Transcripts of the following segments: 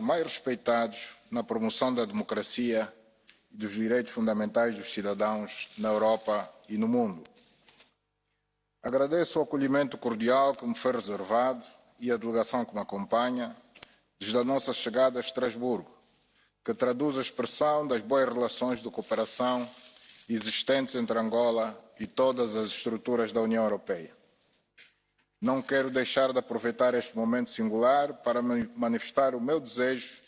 mais respeitados na promoção da democracia e dos direitos fundamentais dos cidadãos na Europa e no mundo. Agradeço o acolhimento cordial que me foi reservado e a delegação que me acompanha desde a nossa chegada a Estrasburgo, que traduz a expressão das boas relações de cooperação existentes entre Angola e todas as estruturas da União Europeia. Não quero deixar de aproveitar este momento singular para manifestar o meu desejo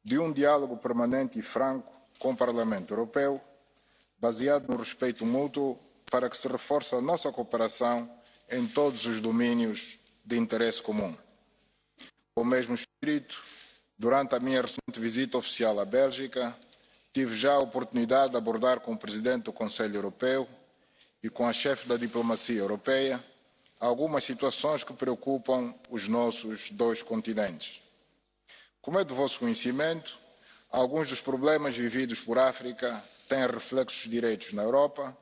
de um diálogo permanente e franco com o Parlamento Europeu, baseado no respeito mútuo, para que se reforce a nossa cooperação em todos os domínios de interesse comum. Com o mesmo espírito, durante a minha recente visita oficial à Bélgica, tive já a oportunidade de abordar com o Presidente do Conselho Europeu e com a chefe da diplomacia europeia algumas situações que preocupam os nossos dois continentes. Como é de vosso conhecimento, alguns dos problemas vividos por África têm reflexos diretos na Europa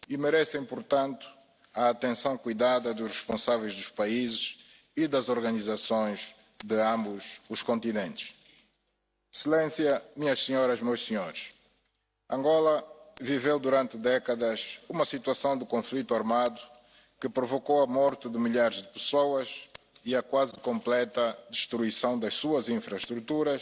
e merecem, portanto, a atenção cuidada dos responsáveis dos países e das organizações de ambos os continentes. Excelência, minhas senhoras, meus senhores, Angola viveu durante décadas uma situação de conflito armado que provocou a morte de milhares de pessoas e a quase completa destruição das suas infraestruturas,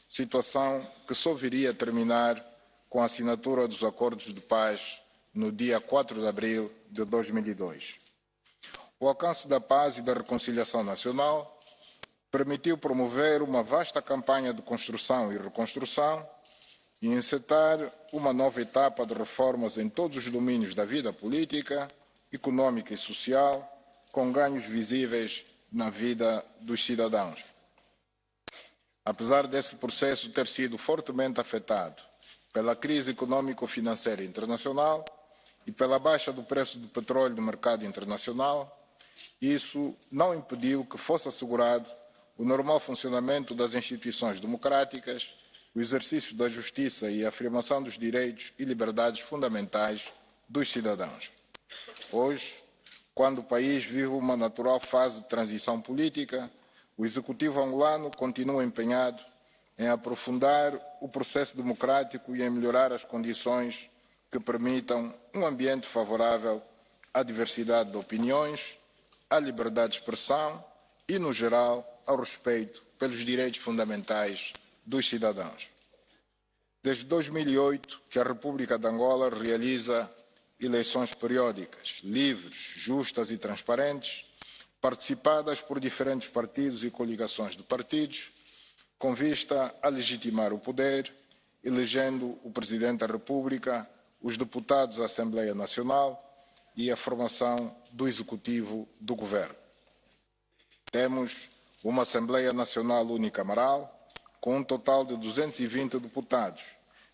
situação que só viria a terminar com a assinatura dos acordos de paz no dia 4 de abril de 2002. O alcance da paz e da reconciliação nacional permitiu promover uma vasta campanha de construção e reconstrução e encetar uma nova etapa de reformas em todos os domínios da vida política, econômica e social, com ganhos visíveis na vida dos cidadãos. Apesar desse processo ter sido fortemente afetado pela crise econômico-financeira internacional e pela baixa do preço do petróleo no mercado internacional, isso não impediu que fosse assegurado o normal funcionamento das instituições democráticas, o exercício da justiça e a afirmação dos direitos e liberdades fundamentais dos cidadãos. Hoje, quando o país vive uma natural fase de transição política, o Executivo angolano continua empenhado em aprofundar o processo democrático e em melhorar as condições que permitam um ambiente favorável à diversidade de opiniões, à liberdade de expressão e, no geral, ao respeito pelos direitos fundamentais dos cidadãos. Desde 2008 que a República de Angola realiza eleições periódicas, livres, justas e transparentes, participadas por diferentes partidos e coligações de partidos, com vista a legitimar o poder, elegendo o Presidente da República, os deputados da Assembleia Nacional e a formação do Executivo do Governo. Temos uma Assembleia Nacional unicameral, com um total de 220 deputados,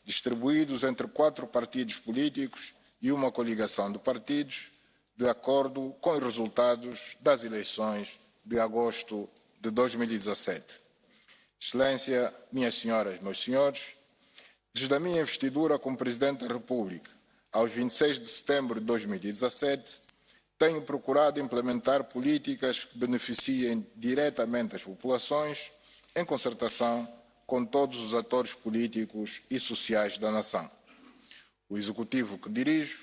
distribuídos entre 4 partidos políticos e uma coligação de partidos, de acordo com os resultados das eleições de agosto de 2017. Excelência, minhas senhoras, meus senhores, desde a minha investidura como Presidente da República, aos 26 de setembro de 2017, tenho procurado implementar políticas que beneficiem diretamente as populações, em concertação com todos os atores políticos e sociais da nação. O Executivo que dirijo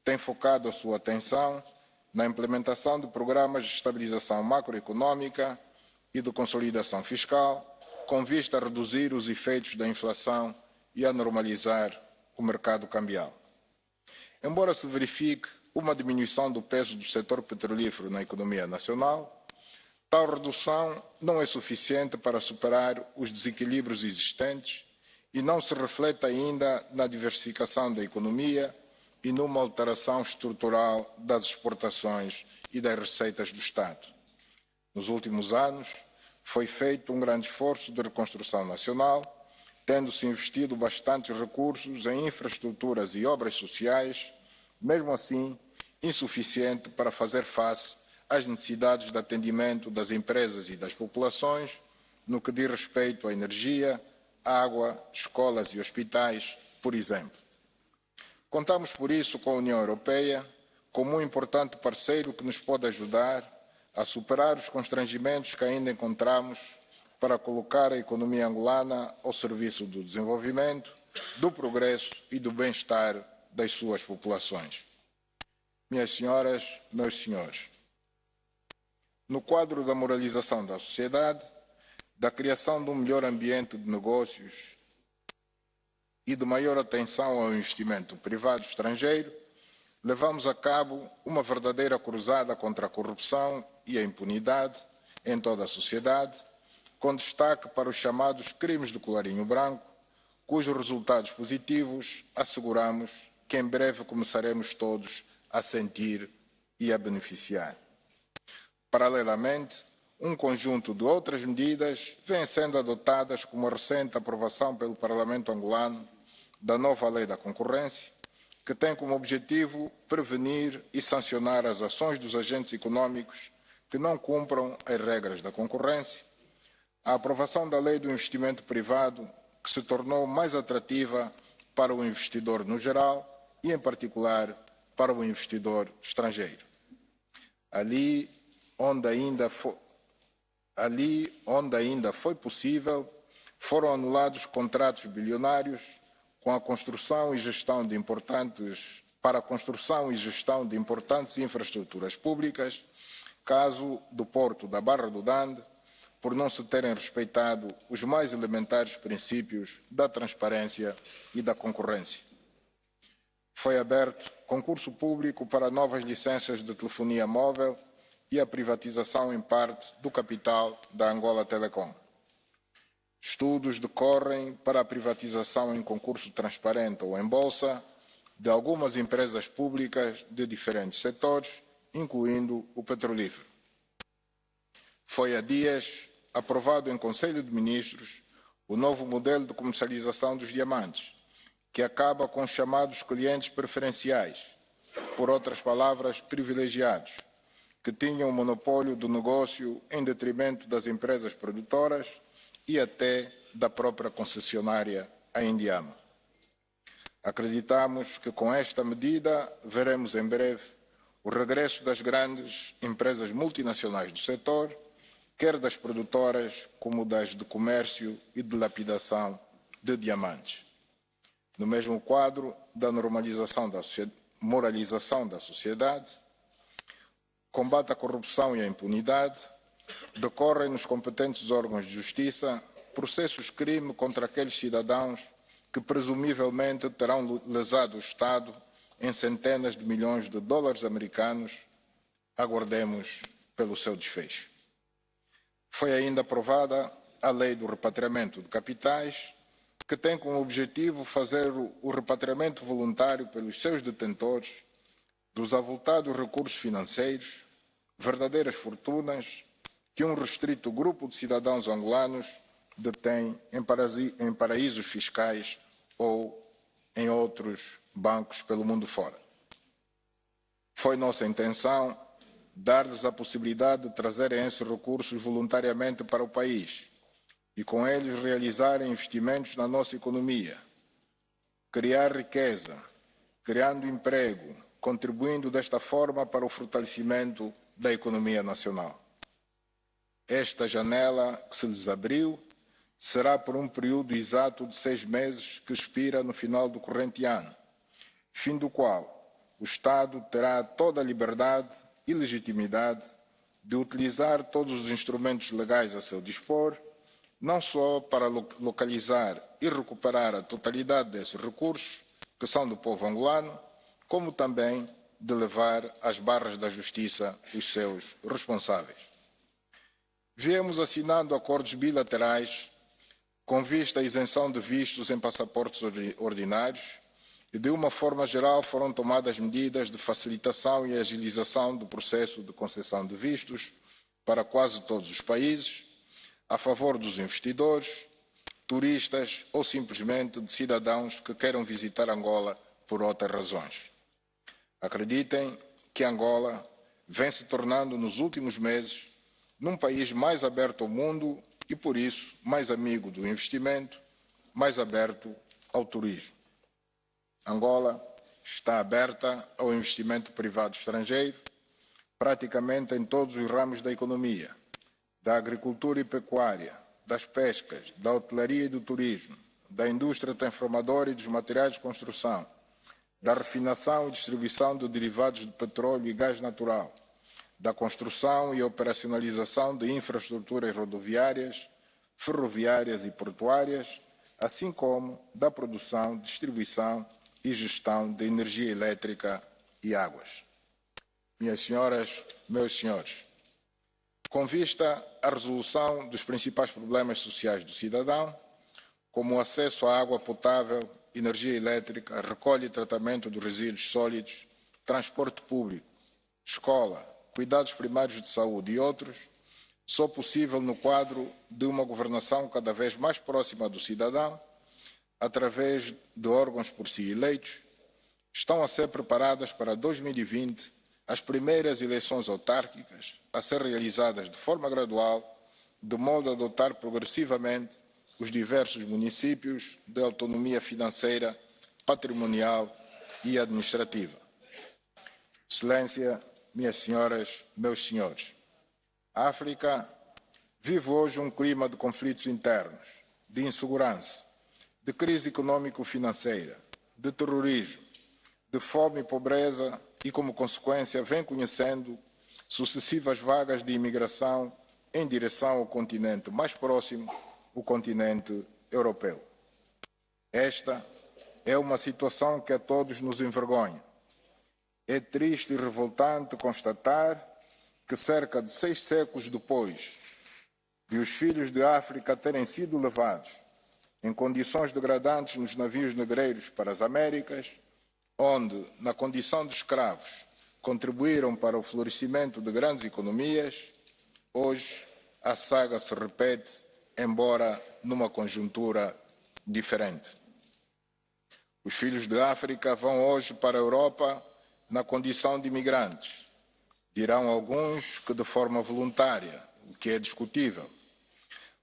tem focado a sua atenção na implementação de programas de estabilização macroeconômica e de consolidação fiscal, com vista a reduzir os efeitos da inflação e a normalizar o mercado cambial. Embora se verifique uma diminuição do peso do setor petrolífero na economia nacional, tal redução não é suficiente para superar os desequilíbrios existentes e não se reflete ainda na diversificação da economia e numa alteração estrutural das exportações e das receitas do Estado. Nos últimos anos, foi feito um grande esforço de reconstrução nacional, tendo-se investido bastantes recursos em infraestruturas e obras sociais, mesmo assim insuficiente para fazer face às necessidades de atendimento das empresas e das populações, no que diz respeito à energia, água, escolas e hospitais, por exemplo. Contamos, por isso, com a União Europeia como um importante parceiro que nos pode ajudar a superar os constrangimentos que ainda encontramos para colocar a economia angolana ao serviço do desenvolvimento, do progresso e do bem-estar das suas populações. Minhas senhoras, meus senhores, no quadro da moralização da sociedade, da criação de um melhor ambiente de negócios e de maior atenção ao investimento privado estrangeiro, levamos a cabo uma verdadeira cruzada contra a corrupção e a impunidade em toda a sociedade, com destaque para os chamados crimes do colarinho branco, cujos resultados positivos asseguramos que em breve começaremos todos a sentir e a beneficiar. Paralelamente, um conjunto de outras medidas vêm sendo adotadas, como a recente aprovação pelo Parlamento angolano da nova Lei da Concorrência, que tem como objetivo prevenir e sancionar as ações dos agentes econômicos que não cumpram as regras da concorrência, a aprovação da Lei do Investimento Privado, que se tornou mais atrativa para o investidor no geral e, em particular, para o investidor estrangeiro. Ali onde ainda foi possível, foram anulados contratos bilionários com a construção e gestão de importantes infraestruturas públicas, caso do Porto da Barra do Dande, por não se terem respeitado os mais elementares princípios da transparência e da concorrência. Foi aberto concurso público para novas licenças de telefonia móvel e a privatização em parte do capital da Angola Telecom. Estudos decorrem para a privatização em concurso transparente ou em bolsa de algumas empresas públicas de diferentes setores, incluindo o petrolífero. Foi há dias aprovado em Conselho de Ministros o novo modelo de comercialização dos diamantes, que acaba com os chamados clientes preferenciais, por outras palavras, privilegiados, que tinham o monopólio do negócio em detrimento das empresas produtoras e até da própria concessionária, a Indiama. Acreditamos que com esta medida veremos em breve o regresso das grandes empresas multinacionais do setor, quer das produtoras como das de comércio e de lapidação de diamantes. No mesmo quadro da moralização da sociedade, combate à corrupção e à impunidade, decorrem nos competentes órgãos de justiça processos crime contra aqueles cidadãos que presumivelmente terão lesado o Estado em centenas de milhões de dólares americanos. Aguardemos pelo seu desfecho. Foi ainda aprovada a Lei do Repatriamento de Capitais, que tem como objetivo fazer o repatriamento voluntário pelos seus detentores dos avultados recursos financeiros, verdadeiras fortunas, que um restrito grupo de cidadãos angolanos detém em paraísos fiscais ou em outros bancos pelo mundo fora. Foi nossa intenção dar-lhes a possibilidade de trazerem esses recursos voluntariamente para o país e com eles realizarem investimentos na nossa economia, criar riqueza, criando emprego, contribuindo desta forma para o fortalecimento da economia nacional. Esta janela que se lhes abriu será por um período exato de 6 meses que expira no final do corrente ano, fim do qual o Estado terá toda a liberdade e legitimidade de utilizar todos os instrumentos legais a seu dispor, não só para localizar e recuperar a totalidade desses recursos, que são do povo angolano, como também de levar às barras da justiça os seus responsáveis. Viemos assinando acordos bilaterais com vista à isenção de vistos em passaportes ordinários e, de uma forma geral, foram tomadas medidas de facilitação e agilização do processo de concessão de vistos para quase todos os países, a favor dos investidores, turistas ou simplesmente de cidadãos que queiram visitar Angola por outras razões. Acreditem que Angola vem se tornando nos últimos meses num país mais aberto ao mundo e, por isso, mais amigo do investimento, mais aberto ao turismo. Angola está aberta ao investimento privado estrangeiro, praticamente em todos os ramos da economia, da agricultura e pecuária, das pescas, da hotelaria e do turismo, da indústria transformadora e dos materiais de construção, da refinação e distribuição de derivados de petróleo e gás natural, da construção e operacionalização de infraestruturas rodoviárias, ferroviárias e portuárias, assim como da produção, distribuição e gestão de energia elétrica e águas. Minhas senhoras, meus senhores, com vista à resolução dos principais problemas sociais do cidadão, como o acesso à água potável, energia elétrica, recolha e tratamento dos resíduos sólidos, transporte público, escola, cuidados primários de saúde e outros, só possível no quadro de uma governação cada vez mais próxima do cidadão, através de órgãos por si eleitos, estão a ser preparadas para 2020 as primeiras eleições autárquicas a ser realizadas de forma gradual, de modo a adotar progressivamente os diversos municípios de autonomia financeira, patrimonial e administrativa. Excelência, minhas senhoras, meus senhores, a África vive hoje um clima de conflitos internos, de insegurança, de crise econômico-financeira, de terrorismo, de fome e pobreza e, como consequência, vem conhecendo sucessivas vagas de imigração em direção ao continente mais próximo, o continente europeu. Esta é uma situação que a todos nos envergonha. É triste e revoltante constatar que cerca de 6 séculos depois de os filhos de África terem sido levados em condições degradantes nos navios negreiros para as Américas, onde, na condição de escravos, contribuíram para o florescimento de grandes economias, hoje a saga se repete, embora numa conjuntura diferente. Os filhos de África vão hoje para a Europa na condição de imigrantes. Dirão alguns que de forma voluntária, o que é discutível.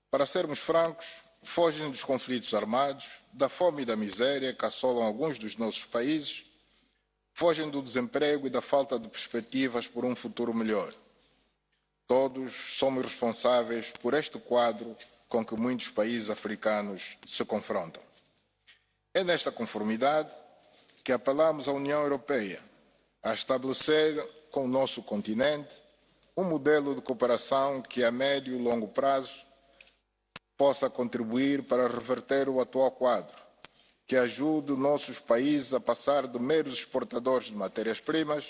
Para sermos francos, fogem dos conflitos armados, da fome e da miséria que assolam alguns dos nossos países, fogem do desemprego e da falta de perspectivas por um futuro melhor. Todos somos responsáveis por este quadro com que muitos países africanos se confrontam. É nesta conformidade que apelamos à União Europeia a estabelecer com o nosso continente um modelo de cooperação que a médio e longo prazo possa contribuir para reverter o atual quadro, que ajude nossos países a passar de meros exportadores de matérias-primas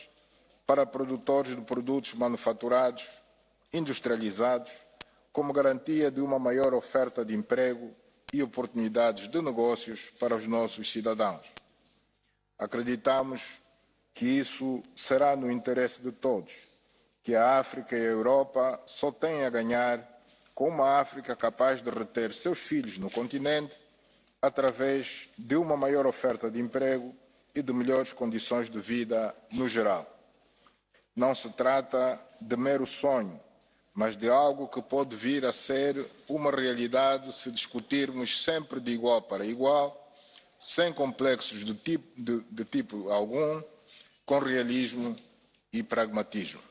para produtores de produtos manufaturados, industrializados, como garantia de uma maior oferta de emprego e oportunidades de negócios para os nossos cidadãos. Acreditamos que isso será no interesse de todos, que a África e a Europa só têm a ganhar com uma África capaz de reter seus filhos no continente através de uma maior oferta de emprego e de melhores condições de vida no geral. Não se trata de mero sonho, mas de algo que pode vir a ser uma realidade se discutirmos sempre de igual para igual, sem complexos de tipo algum, com realismo e pragmatismo.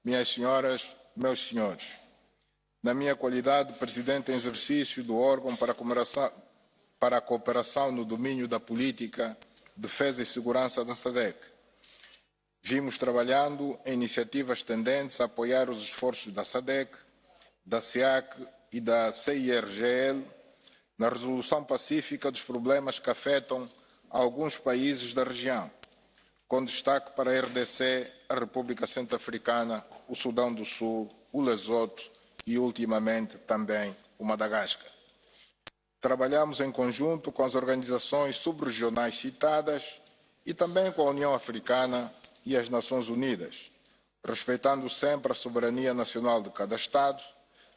Minhas senhoras, meus senhores, na minha qualidade de presidente em exercício do órgão para a cooperação no domínio da política, defesa e segurança da SADC, vimos trabalhando em iniciativas tendentes a apoiar os esforços da SADC, da SEAC e da CIRGL na resolução pacífica dos problemas que afetam alguns países da região, com destaque para a RDC, a República Centro-Africana, o Sudão do Sul, o Lesoto e, ultimamente, também o Madagascar. Trabalhamos em conjunto com as organizações subregionais citadas e também com a União Africana e as Nações Unidas, respeitando sempre a soberania nacional de cada Estado,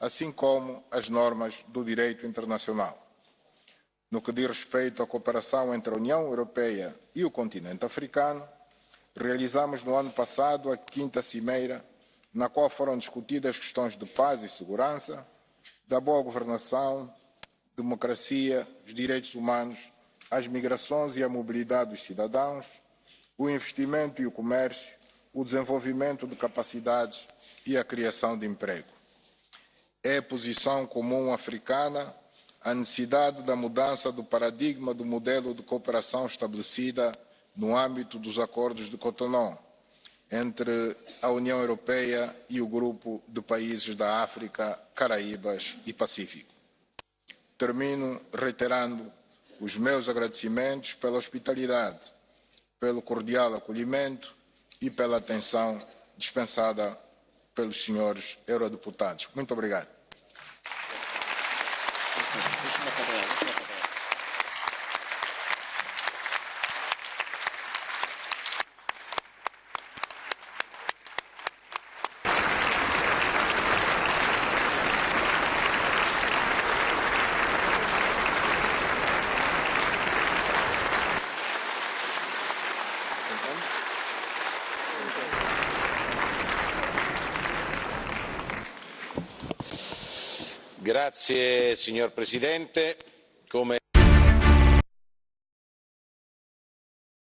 assim como as normas do direito internacional. No que diz respeito à cooperação entre a União Europeia e o continente africano, realizamos no ano passado a 5ª Cimeira, na qual foram discutidas questões de paz e segurança, da boa governação, democracia, os direitos humanos, as migrações e a mobilidade dos cidadãos, o investimento e o comércio, o desenvolvimento de capacidades e a criação de emprego. É a posição comum africana a necessidade da mudança do paradigma do modelo de cooperação estabelecida no âmbito dos acordos de Cotonou entre a União Europeia e o grupo de países da África, Caraíbas e Pacífico. Termino reiterando os meus agradecimentos pela hospitalidade, pelo cordial acolhimento e pela atenção dispensada pelos senhores eurodeputados. Muito obrigado. Grazie signor Presidente. Come